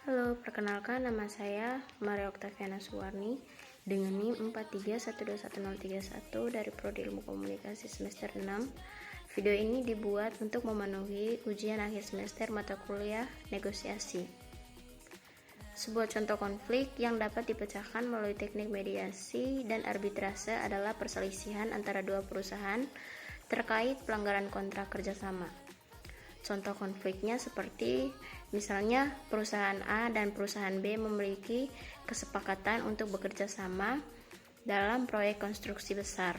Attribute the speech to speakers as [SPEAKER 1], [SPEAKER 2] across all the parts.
[SPEAKER 1] Halo, perkenalkan nama saya Maria Oktaviana Suwarni dengan NIM 43121031 dari Prodi Ilmu Komunikasi semester 6. Video ini dibuat untuk memenuhi ujian akhir semester mata kuliah negosiasi. Sebuah contoh konflik yang dapat dipecahkan melalui teknik mediasi dan arbitrase adalah perselisihan antara dua perusahaan terkait pelanggaran kontrak kerjasama. Contoh konfliknya seperti misalnya perusahaan A dan perusahaan B memiliki kesepakatan untuk bekerja sama dalam proyek konstruksi besar.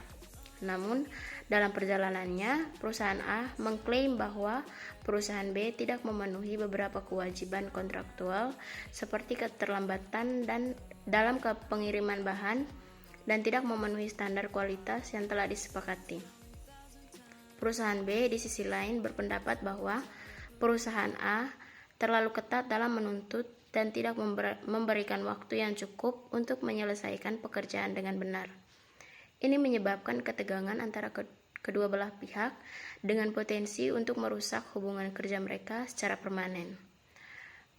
[SPEAKER 1] Namun, dalam perjalanannya, perusahaan A mengklaim bahwa perusahaan B tidak memenuhi beberapa kewajiban kontraktual seperti keterlambatan dan dalam pengiriman bahan dan tidak memenuhi standar kualitas yang telah disepakati. Perusahaan B di sisi lain berpendapat bahwa perusahaan A terlalu ketat dalam menuntut dan tidak memberikan waktu yang cukup untuk menyelesaikan pekerjaan dengan benar. Ini menyebabkan ketegangan antara kedua belah pihak dengan potensi untuk merusak hubungan kerja mereka secara permanen.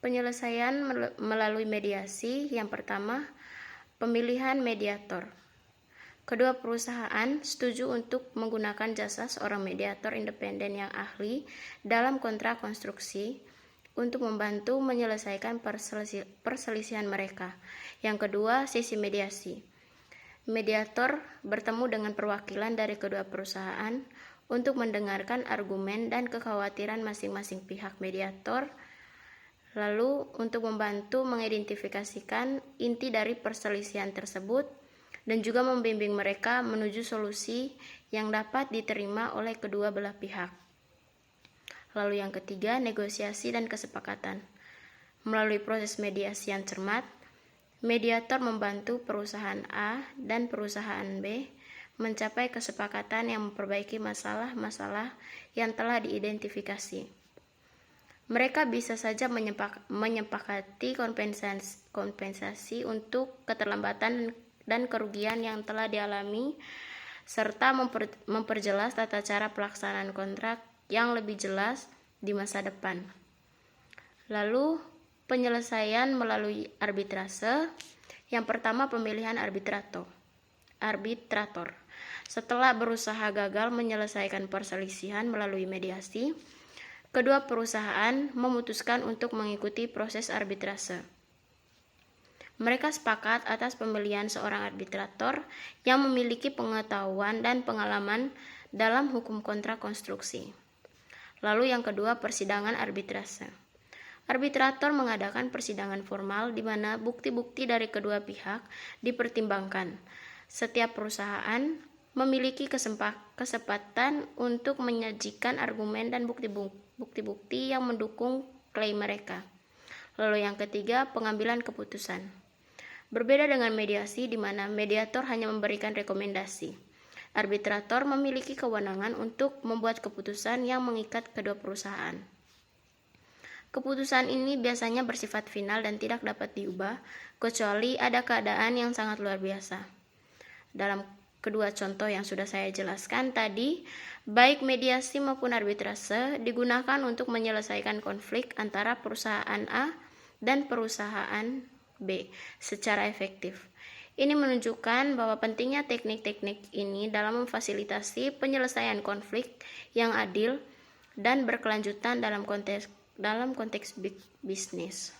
[SPEAKER 1] Penyelesaian melalui mediasi. Yang pertama, pemilihan mediator. Kedua perusahaan setuju untuk menggunakan jasa seorang mediator independen yang ahli dalam kontrak konstruksi untuk membantu menyelesaikan perselisihan mereka. Yang kedua, sesi mediasi. Mediator bertemu dengan perwakilan dari kedua perusahaan untuk mendengarkan argumen dan kekhawatiran masing-masing pihak mediator, lalu untuk membantu mengidentifikasikan inti dari perselisihan tersebut dan juga membimbing mereka menuju solusi yang dapat diterima oleh kedua belah pihak. Lalu yang ketiga, negosiasi dan kesepakatan. Melalui proses mediasi yang cermat, mediator membantu perusahaan A dan perusahaan B mencapai kesepakatan yang memperbaiki masalah-masalah yang telah diidentifikasi. Mereka bisa saja menyepakati kompensasi untuk keterlambatan dan kerugian yang telah dialami, serta memperjelas tata cara pelaksanaan kontrak yang lebih jelas di masa depan. Lalu, penyelesaian melalui arbitrase. Yang pertama, pemilihan arbitrator. Setelah berusaha gagal menyelesaikan perselisihan melalui mediasi, kedua perusahaan memutuskan untuk mengikuti proses arbitrase. Mereka sepakat atas pemilihan seorang arbitrator yang memiliki pengetahuan dan pengalaman dalam hukum kontrak konstruksi. Lalu yang kedua, persidangan arbitrase. Arbitrator mengadakan persidangan formal di mana bukti-bukti dari kedua pihak dipertimbangkan. Setiap perusahaan memiliki kesempatan untuk menyajikan argumen dan bukti-bukti yang mendukung klaim mereka. Lalu yang ketiga, pengambilan keputusan. Berbeda dengan mediasi di mana mediator hanya memberikan rekomendasi. Arbitrator memiliki kewenangan untuk membuat keputusan yang mengikat kedua perusahaan. Keputusan ini biasanya bersifat final dan tidak dapat diubah kecuali ada keadaan yang sangat luar biasa. Dalam kedua contoh yang sudah saya jelaskan tadi, baik mediasi maupun arbitrase digunakan untuk menyelesaikan konflik antara perusahaan A dan perusahaan B secara efektif. Ini menunjukkan bahwa pentingnya teknik-teknik ini dalam memfasilitasi penyelesaian konflik yang adil dan berkelanjutan dalam konteks bisnis.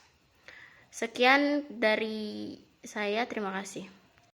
[SPEAKER 1] Sekian dari saya, terima kasih.